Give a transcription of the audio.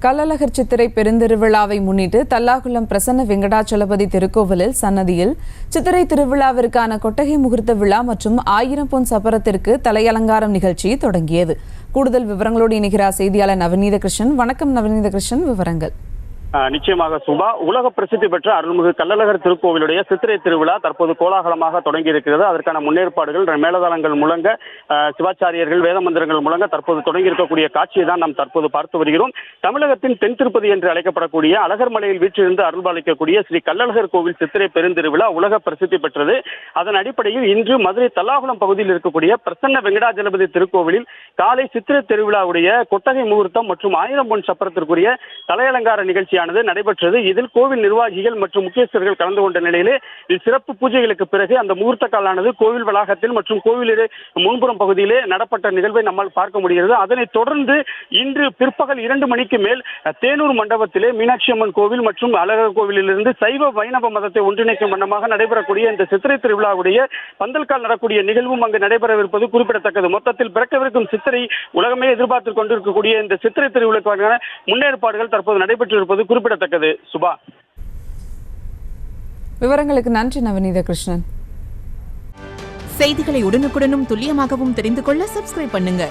கள்ளழகர் சித்திரை பெருந்திருவிழாவை முன்னிட்டு தல்லாகுளம் பிரசன்ன வெங்கடாச்சலபதி திருக்கோவிலில் சன்னதியில் சித்திரை திருவிழாவிற்கான கொட்டகை முகூர்த்த விழா மற்றும் 1000 பொன் சப்பரத்திற்கு தலையலங்காரம் நிகழ்ச்சி தொடங்கியது. கூடுதல் விவரங்களோடு இணைகிறார் செய்தியாளர் நவநீத கிருஷ்ணன். வணக்கம் நவநீத கிருஷ்ணன், விவரங்கள். நிச்சயமாக சுபா. உலக பிரசித்தி பெற்ற அருள்மிகு கள்ளழகர் திருக்கோவிலுடைய சித்திரை திருவிழா தற்போது கோலாகலமாக தொடங்கி இருக்கிறது. அதற்கான முன்னேற்பாடுகள் மேலதாளங்கள் முழங்க, சிவாச்சாரியர்கள் வேத மந்திரங்கள் முழங்க தற்போது தொடங்கி இருக்கக்கூடிய காட்சியை தான் நாம் தற்போது பார்த்து வருகிறோம். தமிழகத்தின் தென் திருப்பதி என்று அழைக்கப்படக்கூடிய அழகர் மலையில் வீற்றிருந்து அருள்பாலிக்கக்கூடிய ஸ்ரீ கள்ளழகர் கோவில் சித்திரை பெருந்திருவிழா உலக பிரசித்தி பெற்றது. அதன் அடிப்படையில் இன்று மதுரை தல்லாகுளம் பகுதியில் இருக்கக்கூடிய பிரசன்ன வெங்கடாஜலபதி திருக்கோவிலில் காலை சித்திரை திருவிழாவுடைய கொட்டகை முகூர்த்தம் மற்றும் 1000 பொன் சப்பரத்திற்குரிய தலையலங்கார நிகழ்ச்சி நடைபெற்றது. இதில் கோவில் நிர்வாகிகள் மற்றும் முக்கியஸ்தர்கள் கலந்து கொண்ட நிலையிலே சிறப்பு பூஜைகளுக்கு பிறகு அந்த முகூர்த்த காலானது கோவில் வளாகத்தில் மற்றும் கோவிலிலே முன்புறம் பகுதியிலே நடப்பட்ட நிகழ்வை நம்மால் பார்க்க முடிகிறது. அதனைத் தொடர்ந்து இன்று பிற்பகல் 2 மணிக்கு மேல் தேனூர் மண்டபத்திலே மீனாட்சி அம்மன் கோவில் மற்றும் அழகர் கோவிலிலிருந்து சைவ வைணவ மதத்தை ஒன்றிணைக்கும் வண்ணமாக நடைபெறக்கூடிய இந்த சித்திரை திருவிழாவுடைய பந்தல்கால் நடக்கூடிய நிகழ்வும் அங்கு நடைபெறவிருப்பது குறிப்பிடத்தக்கது. மொத்தத்தில் பிறக்கவிருக்கும் சித்திரை உலகமே எதிர்பார்த்துக் கொண்டிருக்கக்கூடிய இந்த சித்திரை திருவிழாவுக்கான முன்னேற்பாடுகள் தற்போது நடைபெற்றிருப்பது குறிப்பிடத்தக்கது. சுபா, விவரங்களுக்கு நன்றி நவநீத கிருஷ்ணன். செய்திகளை உடனுக்குடனும் துல்லியமாகவும் தெரிந்து கொள்ள சப்ஸ்கிரைப் பண்ணுங்க.